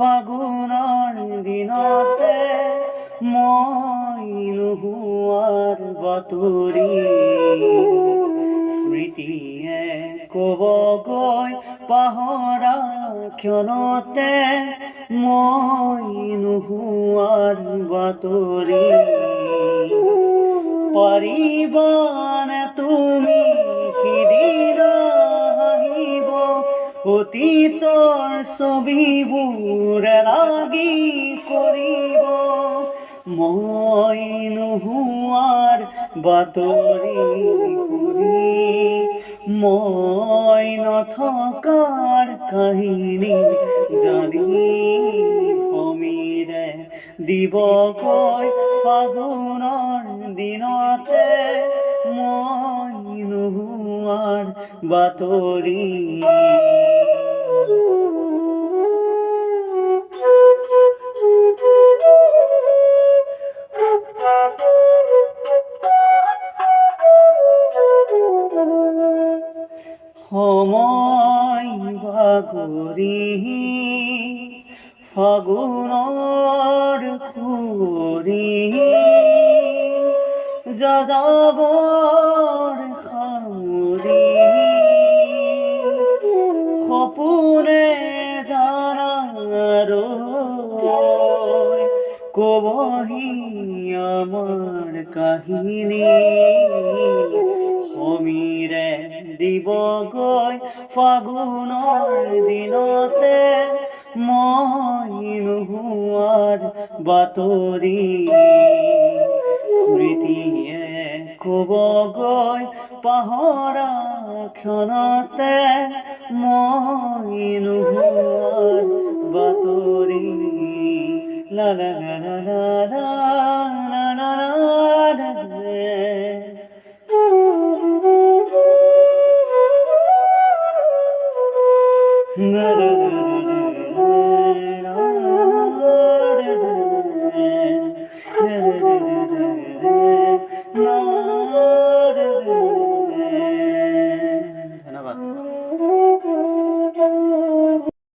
ফাগুনৰ দিনতে মই নোহোৱাৰ বাতৰি স্মৃতিয়ে ক'ব গৈ পাহৰা ক্ষণতে মই নোহোৱাৰ বাতৰি পাৰিবানে তুমি সিদিন হাঁহিব অতীতৰ ছবিবোৰ লাগি কৰিব মই নোহোৱাৰ বাতৰি কৰি মই নথকাৰ কাহিনী জানি সমীৰে দিবগৈ ফাগুনৰ দিনতে মই নোহোৱাৰ বাতৰি সময় বাগৰি ফাগুনৰ খুৰি যাযাবৰ সামৰি সপোনে জানাৰ ক'বহি আমাৰ কাহিনী সমীৰে দিবগৈ ফাগুনৰ দিনতে মই নোহোৱাৰ বাতৰি স্মৃতিয়ে ক'বগৈ পাহৰা ক্ষণতে মই নোহোৱাৰ বাতৰি লা লা লা লা লা